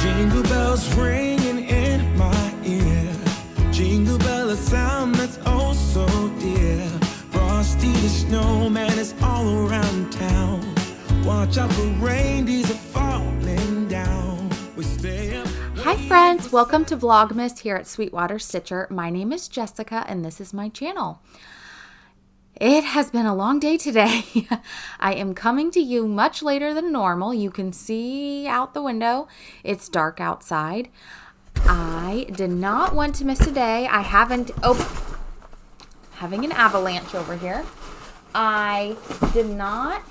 Jingle bells ringing in my ear. Jingle bell, a sound that's oh so dear. Frosty the snowman is all around town. Watch out for reindeers are falling down. We stay up. Hi friends, welcome to Vlogmas here at Sweetwater Stitcher. My name is Jessica and this is my channel. It has been a long day today. I am coming to you much later than normal. You can see out the window. It's dark outside. I did not want to miss a day. I haven't, having an avalanche over here. I did not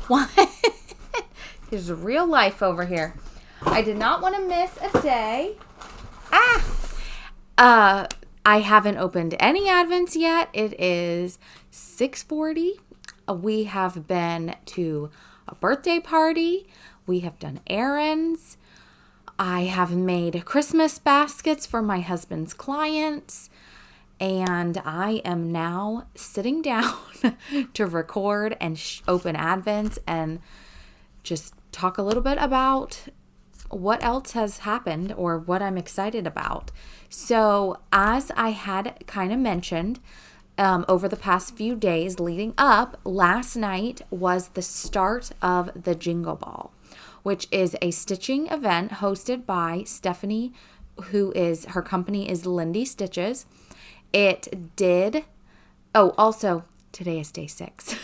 want, there's real life over here. I did not want to miss a day. I haven't opened any Advents yet. It is 6:40. We have been to a birthday party. We have done errands. I have made Christmas baskets for my husband's clients. And I am now sitting down to record and open Advents and just talk a little bit about what else has happened or what I'm excited about. So as I had kind of mentioned over the past few days leading up, last night was the start of the Jingle Ball, which is a stitching event hosted by Stephanie, her company is Lindy Stitches. Also today is day 6.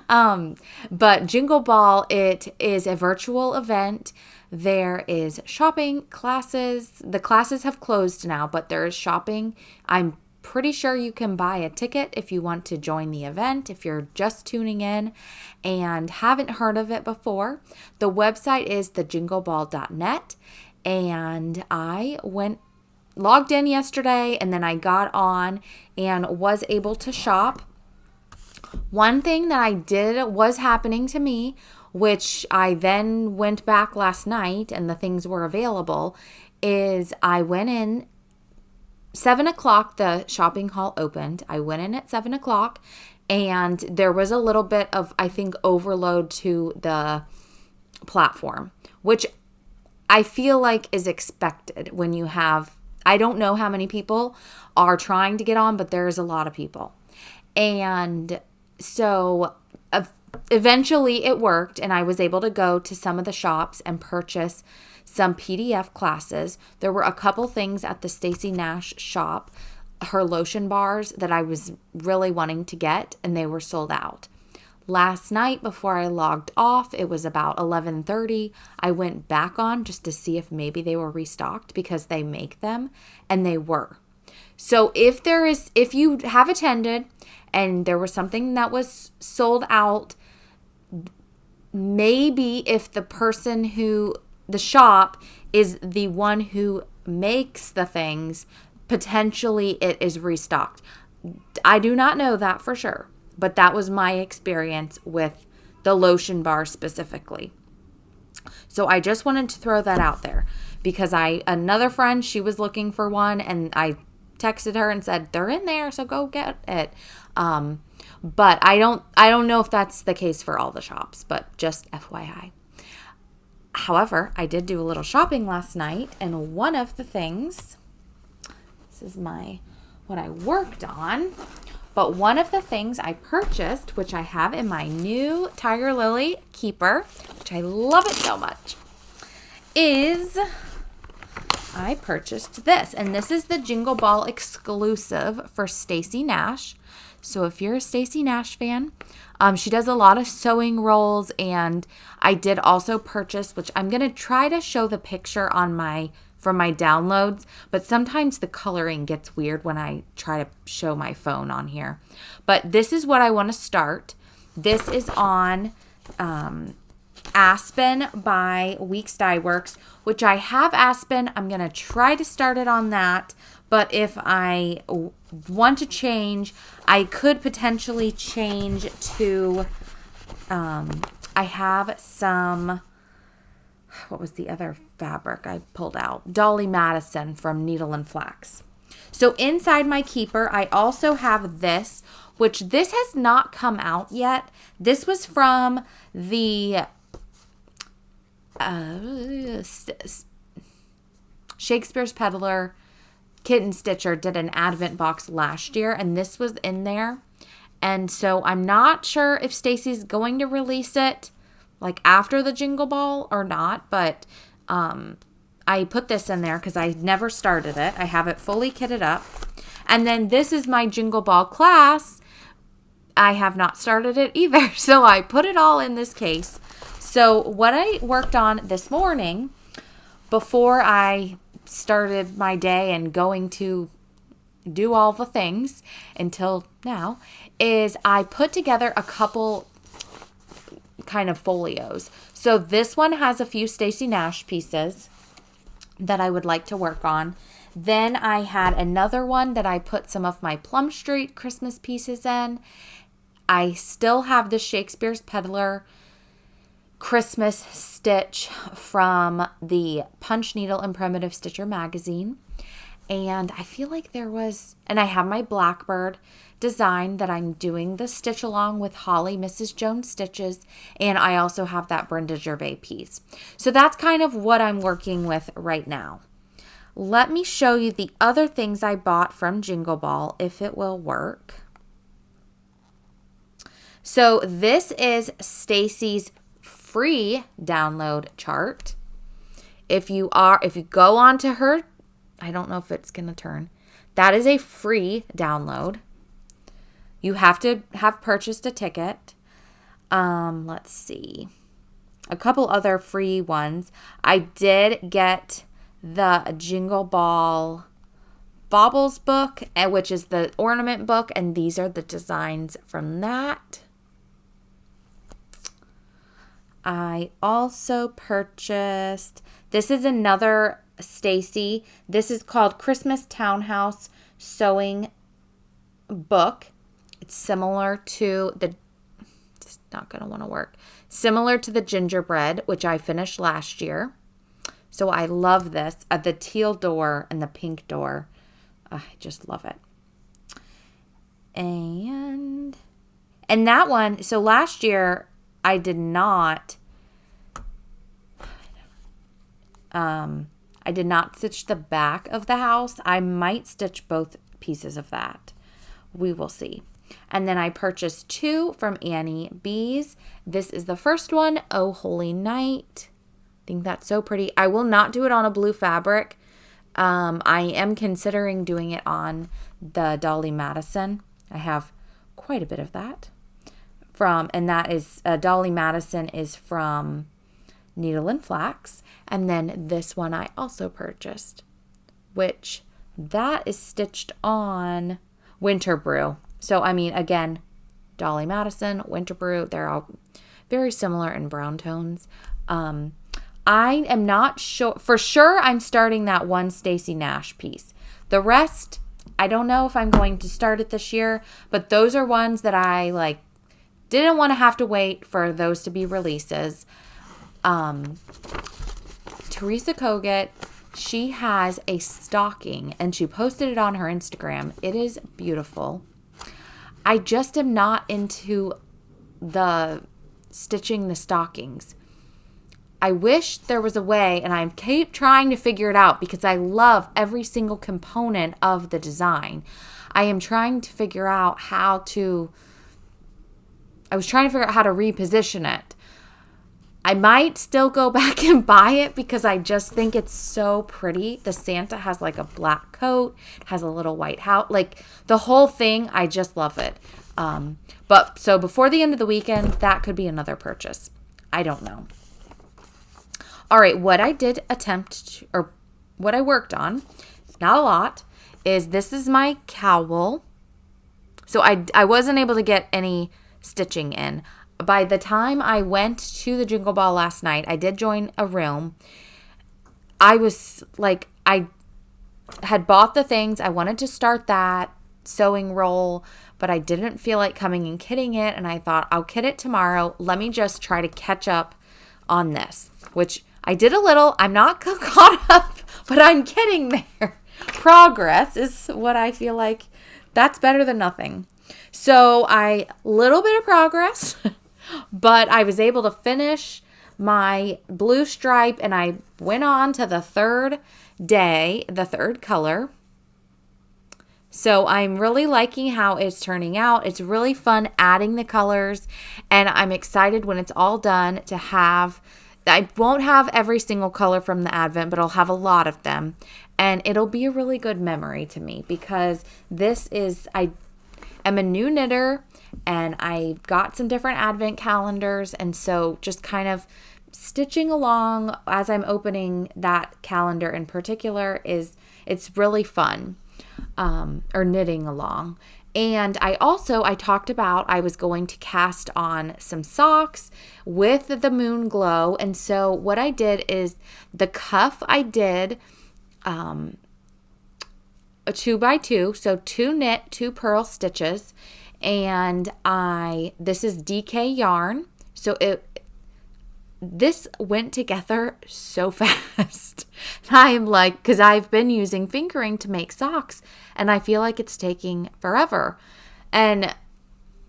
But Jingle Ball, it is a virtual event. There is shopping, classes. The classes have closed now, but there is shopping. I'm pretty sure you can buy a ticket if you want to join the event, if you're just tuning in and haven't heard of it before. The website is thejingleball.net, and I logged in yesterday, and then I got on and was able to shop. One thing that I did was happening to me, which I then went back last night and the things were available, is I went in 7 o'clock, the shopping hall opened. I went in at 7 o'clock and there was a little bit of, I think, overload to the platform, which I feel like is expected when you have, I don't know how many people are trying to get on, but there's a lot of people. And so eventually it worked, and I was able to go to some of the shops and purchase some PDF classes. There were a couple things at the Stacey Nash shop, her lotion bars, that I was really wanting to get, and they were sold out. Last night before I logged off, it was about 11:30. I went back on just to see if maybe they were restocked because they make them, and they were. So if you have attended and there was something that was sold out, maybe if the shop is the one who makes the things, potentially it is restocked. I do not know that for sure, but that was my experience with the lotion bar specifically. So I just wanted to throw that out there because another friend, she was looking for one, and I texted her and said, they're in there, so go get it. But I don't know if that's the case for all the shops, but just FYI. However, I did do a little shopping last night, and one of the things, this is what I worked on, but one of the things I purchased, which I have in my new Tiger Lily keeper, which I love it so much, is I purchased this, and this is the Jingle Ball exclusive for Stacey Nash. So if you're a Stacey Nash fan, she does a lot of sewing rolls, and I did also purchase, which I'm going to try to show the picture from my downloads, but sometimes the coloring gets weird when I try to show my phone on here. But this is what I want to start. This is on Aspen by Weeks Dye Works, which I have Aspen. I'm going to try to start it on that, but if I want to change, I could potentially change to, I have some, what was the other fabric I pulled out? Dolly Madison from Needle and Flax. So inside my keeper, I also have this, which this has not come out yet. This was from the Shakespeare's Peddler Kitten Stitcher did an advent box last year, and this was in there. And so I'm not sure if Stacy's going to release it like after the Jingle Ball or not, but I put this in there because I never started it. I have it fully kitted up. And then this is my Jingle Ball class. I have not started it either, so I put it all in this case. So what I worked on this morning before I started my day and going to do all the things until now is I put together a couple kind of folios. So this one has a few Stacy Nash pieces that I would like to work on. Then I had another one that I put some of my Plum Street Christmas pieces in. I still have the Shakespeare's Peddler Christmas stitch from the Punch Needle and Primitive Stitcher magazine. And I feel like and I have my Blackbird design that I'm doing the stitch along with Holly Mrs. Jones stitches. And I also have that Brenda Gervais piece. So that's kind of what I'm working with right now. Let me show you the other things I bought from Jingle Ball, if it will work. So this is Stacy's free download chart. If you go onto her, I don't know if it's going to turn. That is a free download. You have to have purchased a ticket. Let's see. A couple other free ones. I did get the Jingle Ball Baubles book, which is the ornament book, and these are the designs from that. I also purchased, this is another Stacy. This is called Christmas Townhouse Sewing Book. It's similar to it's not going to want to work. Similar to the gingerbread, which I finished last year. So I love this. The teal door and the pink door. I just love it. And that one, so last year I did not stitch the back of the house. I might stitch both pieces of that. We will see. And then I purchased 2 from Annie B's. This is the first one, Oh Holy Night. I think that's so pretty. I will not do it on a blue fabric. I am considering doing it on the Dolly Madison. I have quite a bit of that. And that is, Dolly Madison is from Needle and Flax. And then this one I also purchased, which that is stitched on Winter Brew. So, I mean, again, Dolly Madison, Winter Brew, they're all very similar in brown tones. I am not sure. For sure, I'm starting that one Stacy Nash piece. The rest, I don't know if I'm going to start it this year, but those are ones that I didn't want to have to wait for those to be releases. Teresa Kogut, she has a stocking and she posted it on her Instagram. It is beautiful. I just am not into the stitching the stockings. I wish there was a way, and I keep trying to figure it out because I love every single component of the design. I was trying to figure out how to reposition it. I might still go back and buy it because I just think it's so pretty. The Santa has a black coat, has a little white house, the whole thing. I just love it. But so before the end of the weekend, that could be another purchase. I don't know. All right, what I did what I worked on, not a lot, is this is my cowl. So I wasn't able to get any stitching in. By the time I went to the Jingle Ball last night, I did join a room. I was I had bought the things. I wanted to start that sewing roll, but I didn't feel like coming and kitting it. And I thought, I'll kit it tomorrow. Let me just try to catch up on this, which I did a little. I'm not caught up, but I'm getting there. Progress is what I feel like. That's better than nothing. So little bit of progress, but I was able to finish my blue stripe and I went on to the third day, the third color. So I'm really liking how it's turning out. It's really fun adding the colors, and I'm excited when it's all done to have, I won't have every single color from the advent, but I'll have a lot of them. And it'll be a really good memory to me because I am a new knitter and I got some different advent calendars. And so just kind of stitching along as I'm opening that calendar in particular it's really fun. Or knitting along. And I talked about I was going to cast on some socks with the Moonglow. And so what I did is the cuff I did a 2x2, so 2 knit, 2 purl stitches. And this is DK yarn. So this went together so fast. I'm like, because I've been using fingering to make socks and I feel like it's taking forever. And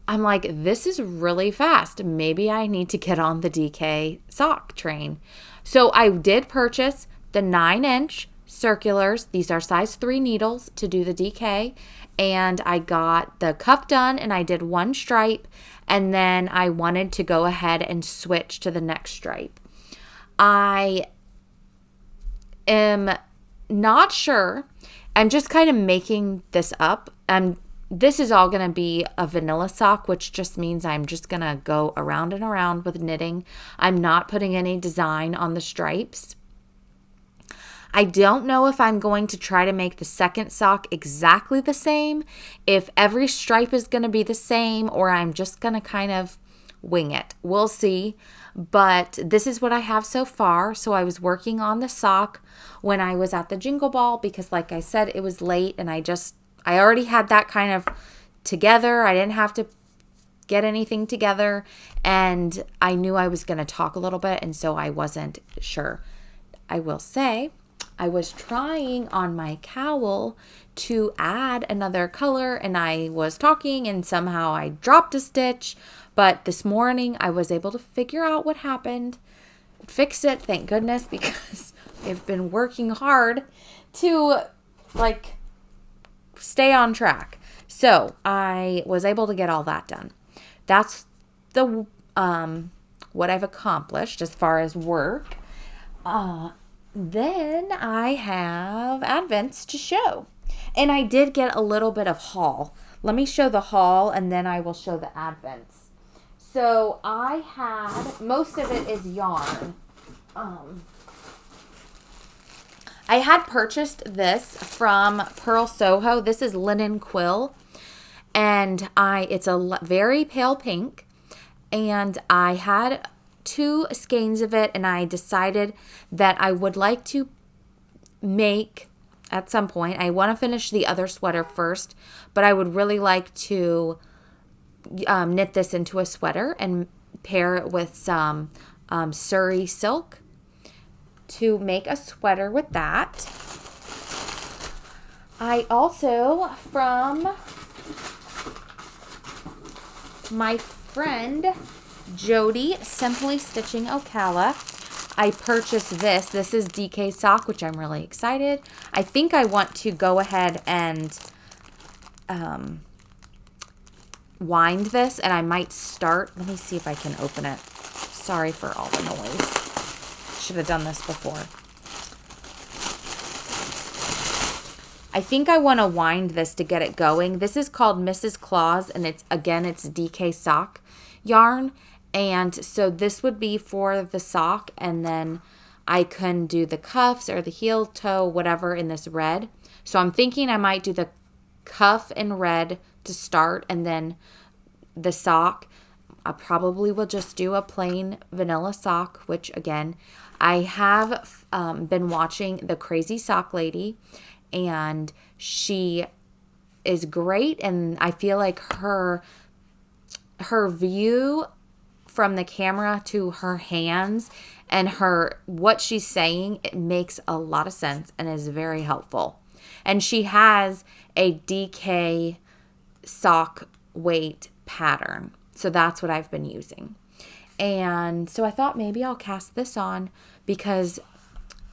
I'm like, this is really fast. Maybe I need to get on the DK sock train. So I did purchase the 9-inch circulars. These are size 3 needles to do the DK. And I got the cuff done and I did 1 stripe. And then I wanted to go ahead and switch to the next stripe. I am not sure. I'm just kind of making this up. This is all going to be a vanilla sock, which just means I'm just going to go around and around with knitting. I'm not putting any design on the stripes. I don't know if I'm going to try to make the second sock exactly the same, if every stripe is going to be the same, or I'm just going to kind of wing it. We'll see. But this is what I have so far. So I was working on the sock when I was at the Jingle Ball because, like I said, it was late and I already had that kind of together. I didn't have to get anything together, and I knew I was going to talk a little bit, and so I wasn't sure. I will say I was trying on my cowl to add another color, and I was talking and somehow I dropped a stitch, but this morning I was able to figure out what happened, fix it, thank goodness, because I've been working hard to stay on track. So I was able to get all that done. That's the what I've accomplished as far as work. Then I have advents to show. And I did get a little bit of haul. Let me show the haul and then I will show the advents. So I had, most of it is yarn. I had purchased this from Pearl Soho. This is linen quill. And it's a very pale pink. And I had 2 skeins of it, and I decided that I would like to make at some point. I want to finish the other sweater first, but I would really like to knit this into a sweater and pair it with some Surrey silk to make a sweater with that. I also, from my friend Jody, Simply Stitching Ocala, I purchased this. This is DK sock, which I'm really excited. I think I want to go ahead and wind this, and I might start. Let me see if I can open it. Sorry for all the noise. Should have done this before. I think I want to wind this to get it going. This is called Mrs. Claus, and it's DK sock yarn. And so this would be for the sock, and then I can do the cuffs or the heel toe, whatever, in this red. So I'm thinking I might do the cuff in red to start, and then the sock. I probably will just do a plain vanilla sock, which again, I have been watching The Crazy Sock Lady, and she is great, and I feel like her view from the camera to her hands and what she's saying, it makes a lot of sense and is very helpful. And she has a DK sock weight pattern. So that's what I've been using. And so I thought maybe I'll cast this on because,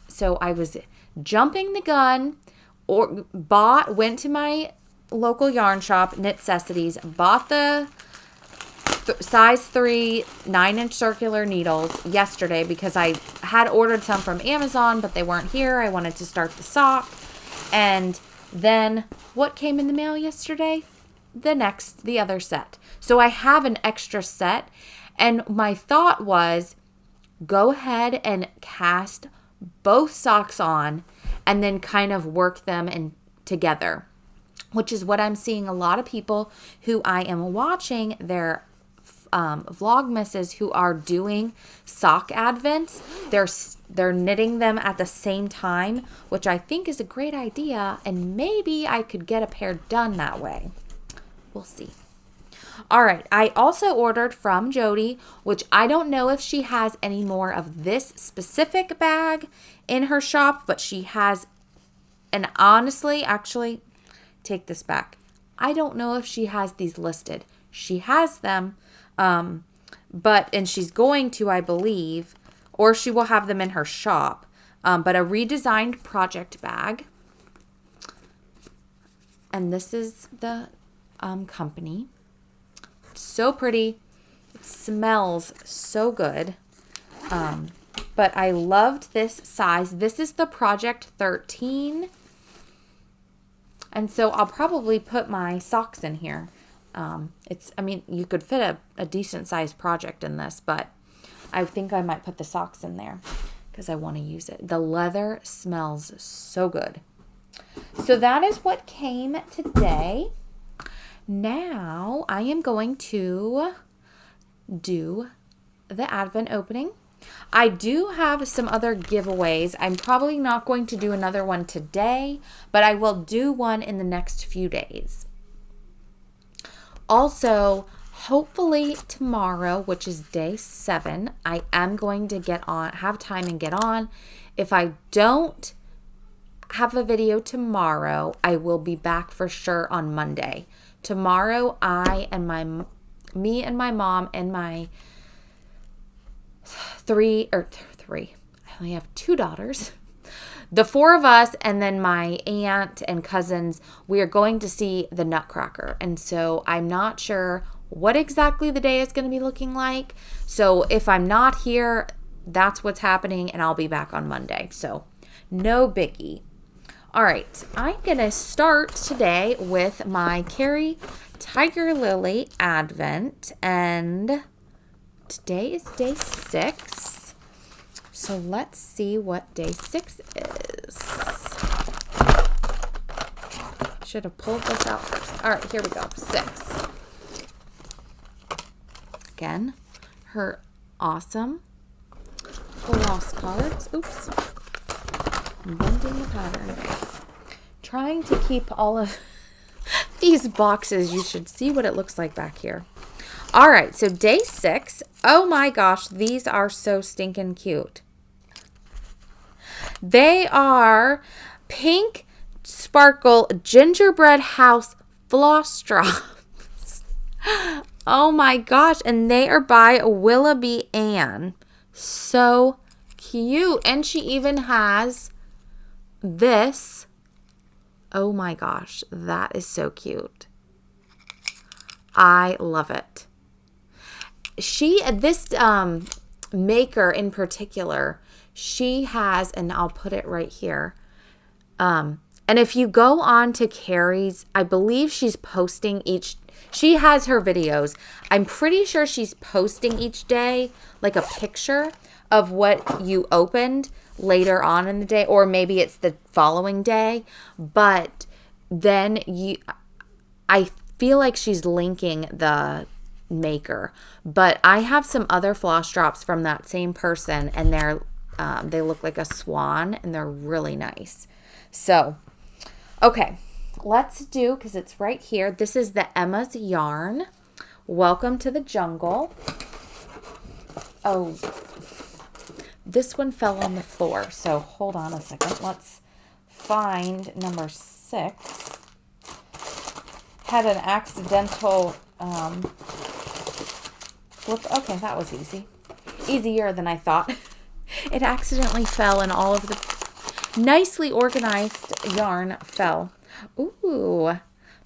so I was jumping the gun, or went to my local yarn shop, Knitcessities, bought the size 3 9-inch circular needles yesterday because I had ordered some from Amazon, but they weren't here. I wanted to start the sock. And then what came in the mail yesterday? The other set. So I have an extra set. And my thought was, go ahead and cast both socks on and then kind of work them in together, which is what I'm seeing a lot of people who I am watching their Vlogmases who are doing sock advents. They're knitting them at the same time, which I think is a great idea, and maybe I could get a pair done that way. We'll see. All right, I also ordered from Jody, which I don't know if she has any more of this specific bag in her shop, but she has, and honestly, actually, take this back. I don't know if she has these listed. She has them, and she's going to, I believe, or she will have them in her shop, but a redesigned project bag. And this is the company. So pretty. It smells so good. But I loved this size. This is the Project 13. And so I'll probably put my socks in here. You could fit a decent sized project in this, but I think I might put the socks in there because I want to use it. The leather smells so good. So that is what came today. Now I am going to do the Advent opening. I do have some other giveaways. I'm probably not going to do another one today, but I will do one in the next few days. Also, hopefully tomorrow, which is day 7, I am going to have time and get on. If I don't have a video tomorrow, I will be back for sure on Monday. Tomorrow, me and my mom and my three, I only have 2 daughters. The 4 of us and then my aunt and cousins, we are going to see the Nutcracker. And so I'm not sure what exactly the day is going to be looking like. So if I'm not here, that's what's happening, and I'll be back on Monday. So no biggie. All right, I'm going to start today with my Carrie Tiger Lily Advent, and today is day 6. So let's see what day 6 is. Should have pulled this out first. All right, here we go. 6. Again, her awesome floss cards. Oops. I'm bending the pattern. Trying to keep all of these boxes. You should see what it looks like back here. All right, so day 6. Oh my gosh, these are so stinking cute. They are pink sparkle gingerbread house floss drops. Oh my gosh, and they are by Willoughby Ann. So cute. And she even has this. Oh my gosh, that is so cute. I love it. This maker in particular, she has, and I'll put it right here. And if you go on to Carrie's, I believe she's posting she has her videos. I'm pretty sure she's posting each day like a picture of what you opened later on in the day, or maybe it's the following day. But then I feel like she's linking the maker. But I have some other floss drops from that same person, and they look like a swan, and they're really nice. So, okay, let's do, because it's right here. This is the Emma's Yarn. Welcome to the jungle. Oh, this one fell on the floor, so hold on a second. Let's find number 6. Had an accidental flip. Okay, that was easy. easier than I thought. It accidentally fell and all of the nicely organized yarn fell. Ooh,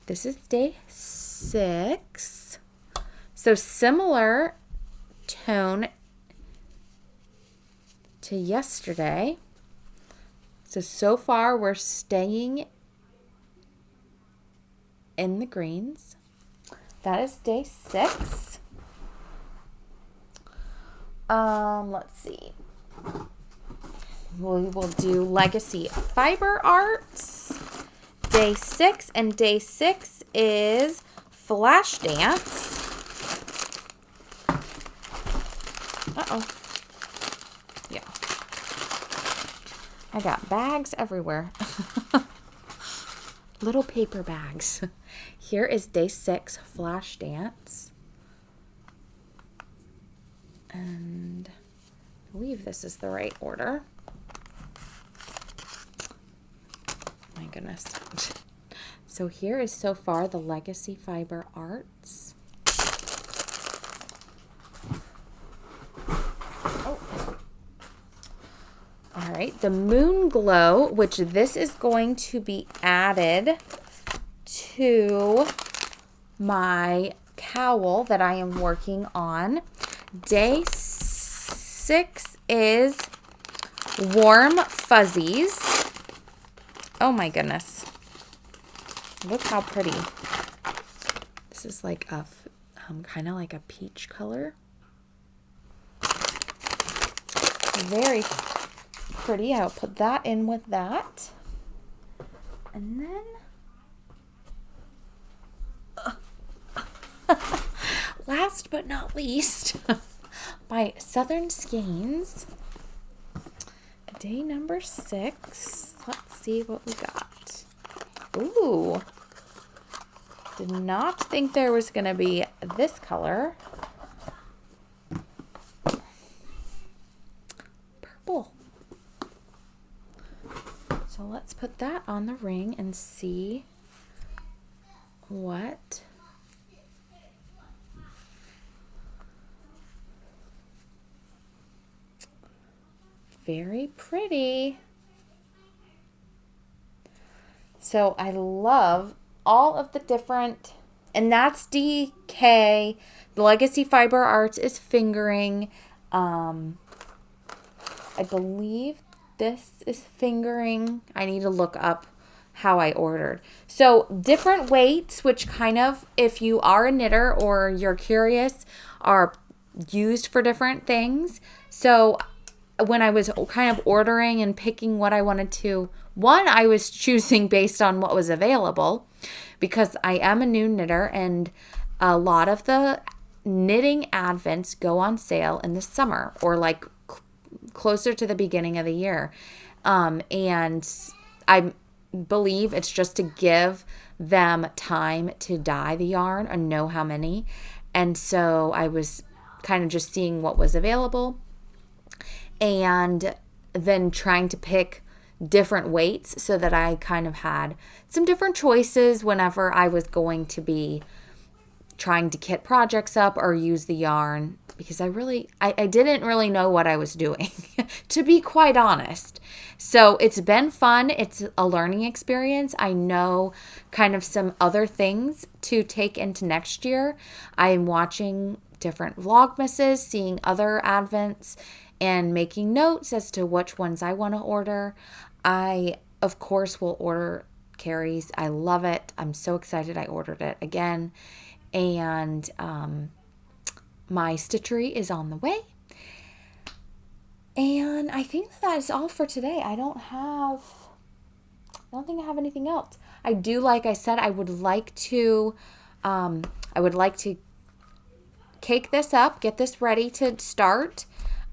this is day 6. So similar tone to yesterday. So far we're staying in the greens. That is day 6. Let's see. We will do Legacy Fiber Arts. Day 6, and day 6 is Flash Dance. Uh-oh. Yeah. I got bags everywhere. Little paper bags. Here is day 6, Flash Dance. And I believe this is the right order. My goodness. So here is so far the Legacy Fiber Arts. Oh. All right, the Moonglow, which this is going to be added to my cowl that I am working on. Day 6 is Warm Fuzzies. Oh my goodness. Look how pretty. This is like a kind of like a peach color. Very pretty. I'll put that in with that. And then last but not least, by Southern Skeins, day number 6. Let's see what we got. Ooh. Did not think there was going to be this color. Purple. So let's put that on the ring and see what very pretty. So I love all of the different, and that's DK. The Legacy Fiber Arts is fingering. I believe this is fingering. I need to look up how I ordered. So different weights, which kind of, if you are a knitter or you're curious, are used for different things. So when I was kind of ordering and picking what I wanted to, I was choosing based on what was available because I am a new knitter and a lot of the knitting advents go on sale in the summer or like closer to the beginning of the year. And I believe it's just to give them time to dye the yarn and know how many. And so I was kind of just seeing what was available and then trying to pick different weights so that I kind of had some different choices whenever I was going to be trying to kit projects up or use the yarn, because I didn't really know what I was doing, to be quite honest. So it's been fun. It's a learning experience. I know kind of some other things to take into next year. I am watching different Vlogmases, seeing other advents, and making notes as to which ones I want to order. I, of course, will order Carrie's. I love it. I'm so excited I ordered it again. And my stitchery is on the way. And I think that is all for today. I don't think I have anything else. I do, like I said, I would like to cake this up, get this ready to start.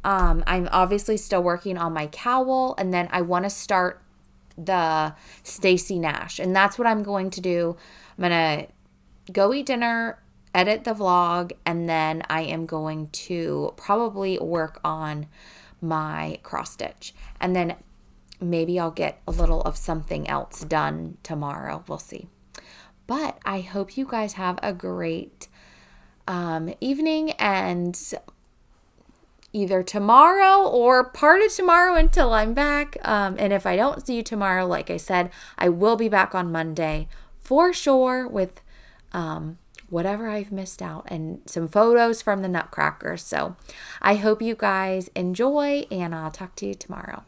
I'm obviously still working on my cowl, and then I want to start the Stacy Nash, and that's what I'm going to do. I'm going to go eat dinner, edit the vlog, and then I am going to probably work on my cross stitch, and then maybe I'll get a little of something else done tomorrow. We'll see. But I hope you guys have a great evening, and either tomorrow or part of tomorrow until I'm back. And if I don't see you tomorrow, like I said, I will be back on Monday for sure with whatever I've missed out and some photos from the Nutcracker. So I hope you guys enjoy, and I'll talk to you tomorrow.